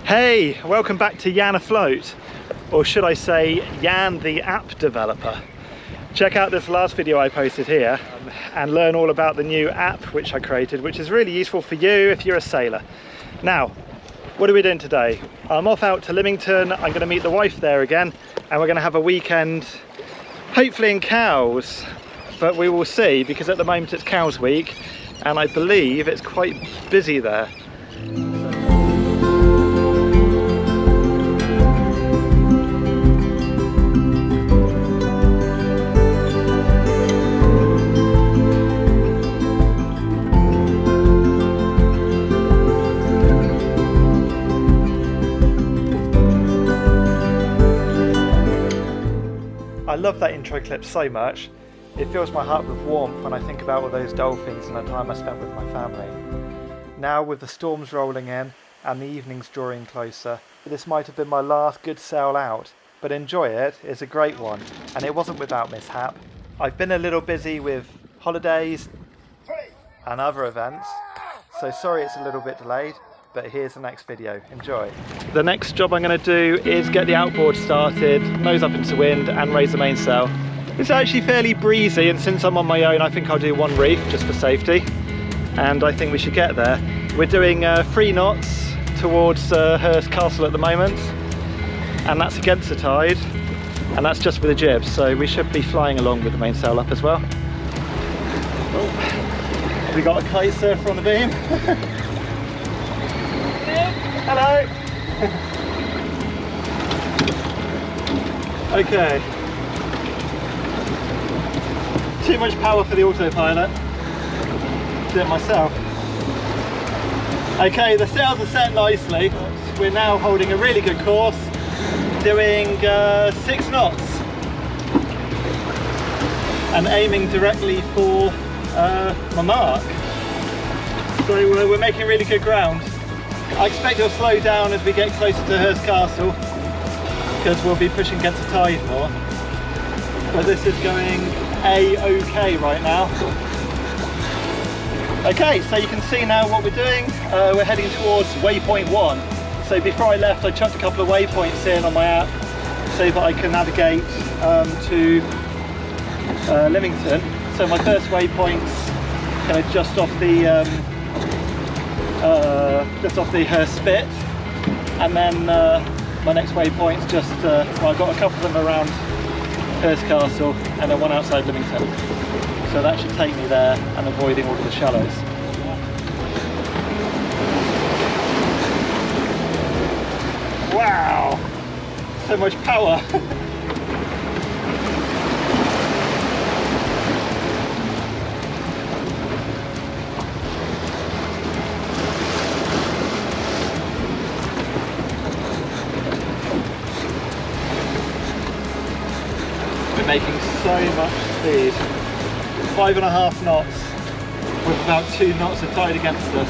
Hey, welcome back to Yacht Afloat, or should I say Jan the app developer. Check out this last video I posted here and learn all about the new app which I created, which is really useful for you if you're a sailor. Now, what are we doing today? I'm off out to Lymington. I'm going to meet the wife there again, and we're going to have a weekend, hopefully in Cows, but we will see, because at the moment it's Cows week and I believe it's quite busy there. I love that intro clip so much. It fills my heart with warmth when I think about all those dolphins and the time I spent with my family. Now, with the storms rolling in and the evenings drawing closer, this might have been my last good sail out, but enjoy it, it's a great one, and it wasn't without mishap. I've been a little busy with holidays and other events, so sorry it's a little bit delayed, but here's the next video. Enjoy. The next job I'm going to do is get the outboard started, nose up into wind and raise the mainsail. It's actually fairly breezy, and since I'm on my own I think I'll do one reef just for safety, and I think we should get there. We're doing 3 knots towards Hurst Castle at the moment, and that's against the tide, and that's just with the jib, so we should be flying along with the mainsail up as well. Oh, we got a kite surfer on the beam. Hello! Okay. Too much power for the autopilot. Do it myself. Okay, the sails are set nicely. We're now holding a really good course, doing 6 knots and aiming directly for my mark. So we're making really good ground. I expect it'll slow down as we get closer to Hurst Castle, because we'll be pushing against the tide more. But this is going A-OK right now. Okay, so you can see now what we're doing. We're heading towards waypoint 1. So before I left I chucked a couple of waypoints in on my app so that I can navigate to Lymington. So my first waypoint's kind of just off the Hurst Spit, and then my next waypoint's just, well, I've got a couple of them around Hurst Castle and then one outside Lymington. So that should take me there and avoiding all of the shallows. Wow! So much power! Making so much speed. 5.5 knots with about 2 knots of tide against us.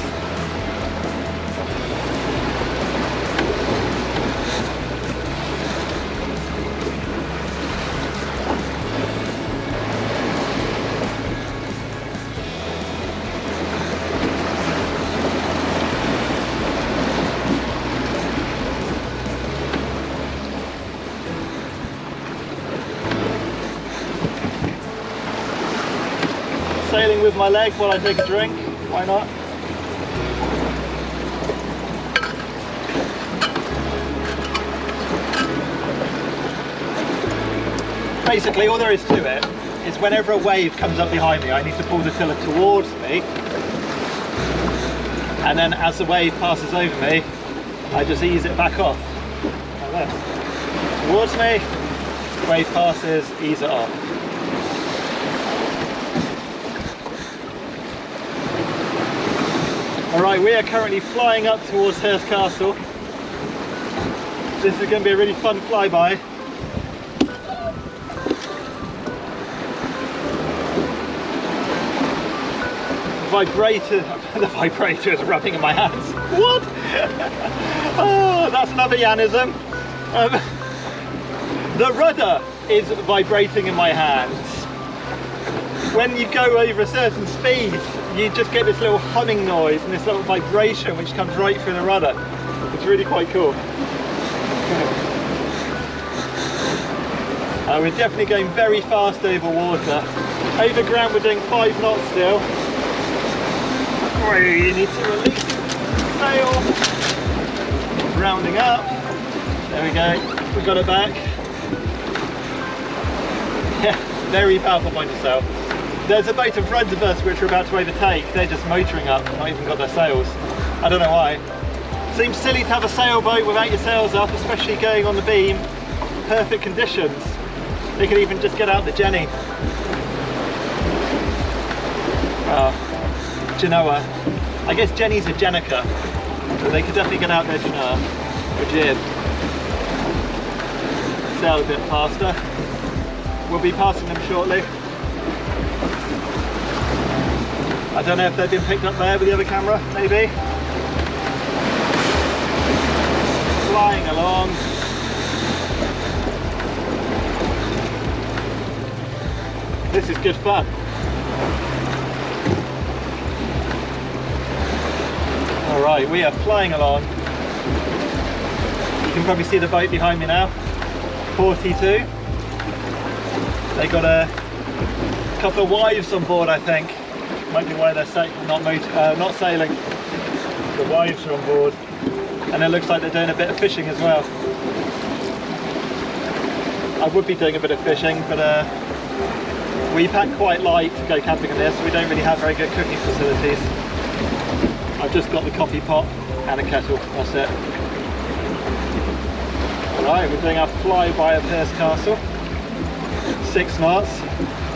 Sailing with my leg while I take a drink, why not? Basically all there is to it is whenever a wave comes up behind me I need to pull the tiller towards me, and then as the wave passes over me I just ease it back off like this. Towards me, wave passes, ease it off. Alright, we are currently flying up towards Hurst Castle. This is going to be a really fun flyby. The vibrator is rubbing in my hands. What? Oh, that's another Yanism. The rudder is vibrating in my hands. When you go over a certain speed, you just get this little humming noise and this little vibration which comes right through the rudder, which It's really quite cool. We're definitely going very fast over water. Over ground we're doing 5 knots still. We need to release the sail. Rounding up. There we go. We've got it back. Yeah, very powerful point of sail. There's a boat in front of us which we're about to overtake. They're just motoring up, not even got their sails. I don't know why. Seems silly to have a sailboat without your sails up, especially going on the beam. Perfect conditions. They could even just get out the Jenny. Jeanneau. I guess Jenny's a Jenica, but they could definitely get out their Jeanneau or jib. Sail a bit faster. We'll be passing them shortly. I don't know if they've been picked up there with the other camera, maybe. Flying along. This is good fun. Alright, we are flying along. You can probably see the boat behind me now. 42. They got a couple of wives on board, I think. Might be why they're not sailing. The wives are on board. And it looks like they're doing a bit of fishing as well. I would be doing a bit of fishing, but we pack quite light to go camping in this, so we don't really have very good cooking facilities. I've just got the coffee pot and a kettle, that's it. Alright, we're doing our flyby of Hurst Castle. 6 knots.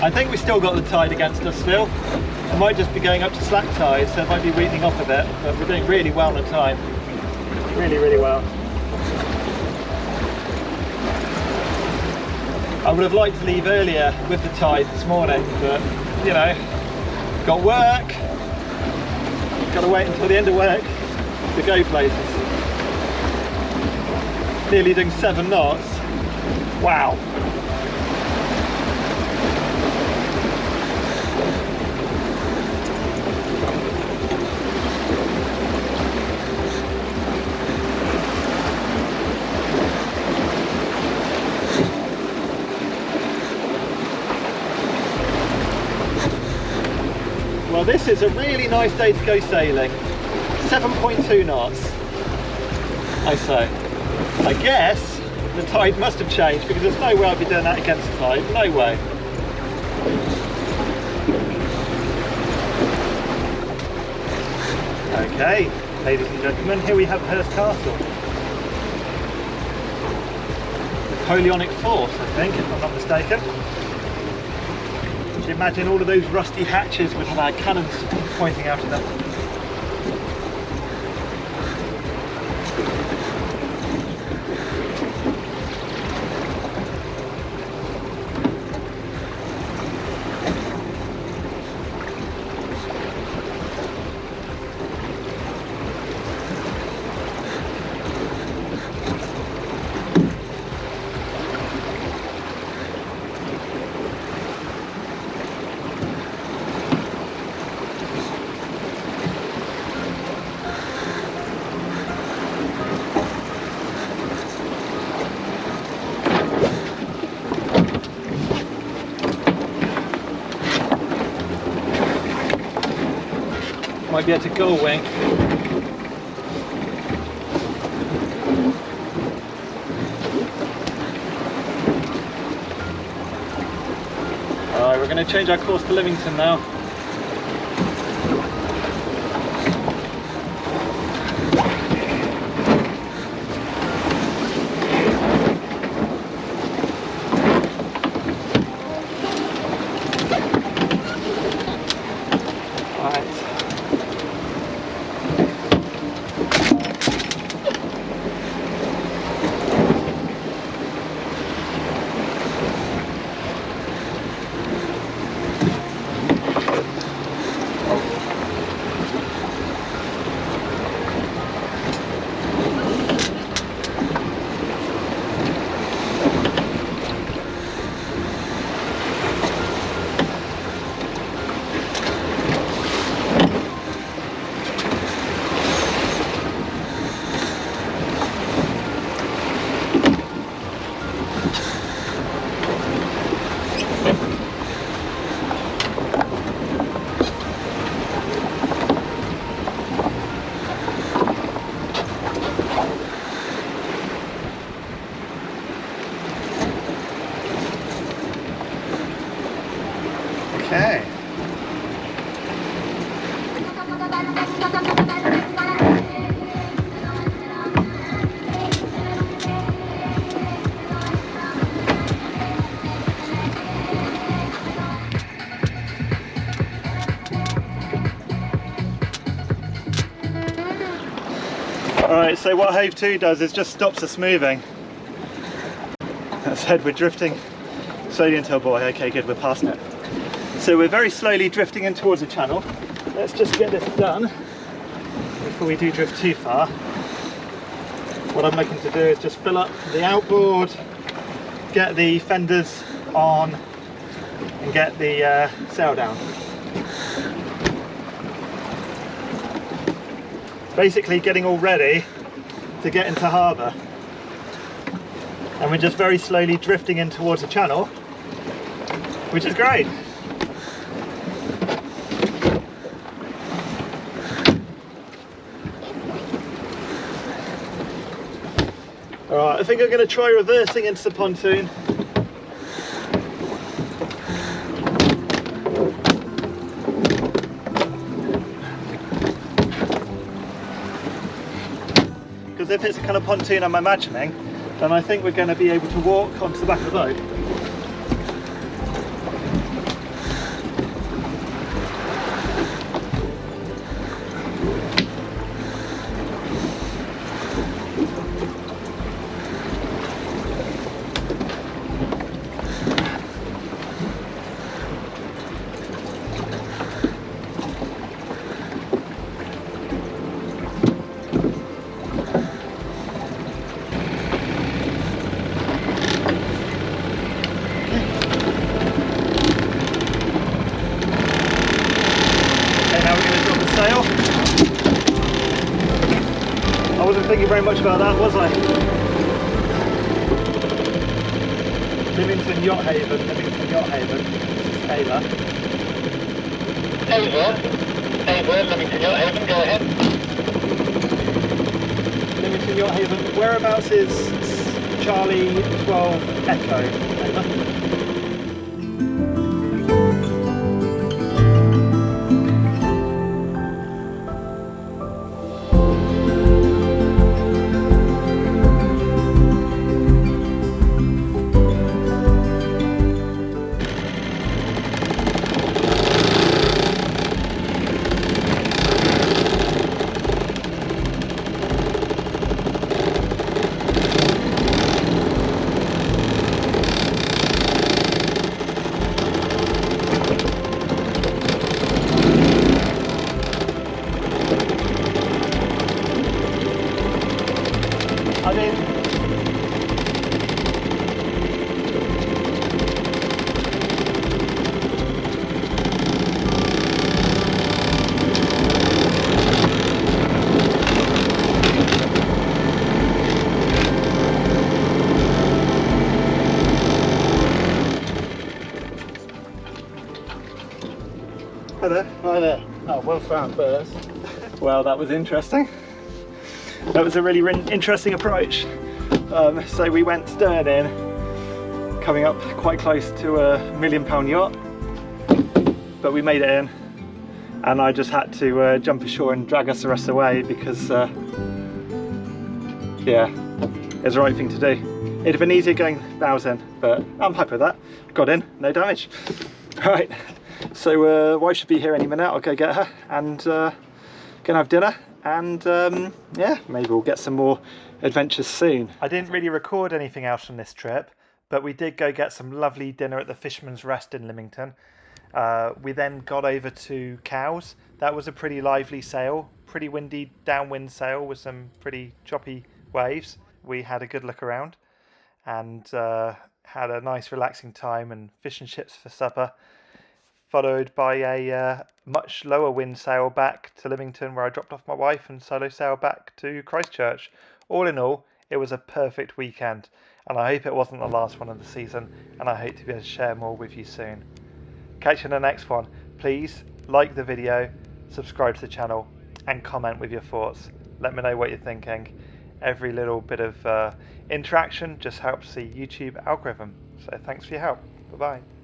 I think we still got the tide against us still. It might just be going up to slack tide, so it might be weakening off a bit, but we're doing really well on time. Really, really well. I would have liked to leave earlier with the tide this morning, but you know, got work. Got to wait until the end of work to go places. Nearly doing 7 knots. Wow. Well, this is a really nice day to go sailing. 7.2 knots, I say. I guess the tide must have changed because there's no way I'd be doing that against the tide. No way. Okay, ladies and gentlemen, here we have Hurst Castle. Napoleonic force, I think, if I'm not mistaken. Can you imagine all of those rusty hatches with our cannons pointing out at them? Might be able to go wing. Alright, we're going to change our course to Lymington now. So what Hove To does is just stops us moving. That said, we're drifting slowly into a buoy. Okay, good, we're passing it. So we're very slowly drifting in towards the channel. Let's just get this done before we do drift too far. What I'm looking to do is just fill up the outboard, get the fenders on, and get the sail down. Basically getting all ready to get into harbour. And we're just very slowly drifting in towards the channel, which is great. Alright, I think I'm going to try reversing into the pontoon. Because if it's the kind of pontoon I'm imagining, then I think we're going to be able to walk onto the back of the boat. I wasn't thinking very much about that, was I? Lymington Yacht Haven, Lymington Yacht Haven. Ava. Ava, Lymington Yacht Haven, go ahead. Lymington Yacht Haven, whereabouts is Charlie 12 Echo? Ava? Hi there. Hi there. Oh, well found first. Well, that was interesting. That was a really interesting approach. So we went stern in, coming up quite close to a £1 million yacht, but we made it in, and I just had to jump ashore and drag us the rest of the way because, yeah, it was the right thing to do. It'd have been easier going bows in, but I'm happy with that. Got in, no damage. Right. So wife should be here any minute. I'll go get her and go and have dinner, and yeah, maybe we'll get some more adventures soon. I didn't really record anything else from this trip, but we did go get some lovely dinner at the Fisherman's Rest in Lymington. We then got over to Cowes. That was a pretty lively sail, pretty windy downwind sail with some pretty choppy waves. We had a good look around and had a nice relaxing time and fish and chips for supper, followed by a much lower wind sail back to Lymington, where I dropped off my wife, and solo sail back to Christchurch. All in all, it was a perfect weekend, and I hope it wasn't the last one of the season, and I hope to be able to share more with you soon. Catch you in the next one. Please like the video, subscribe to the channel, and comment with your thoughts. Let me know what you're thinking. Every little bit of interaction just helps the YouTube algorithm. So thanks for your help. Bye bye.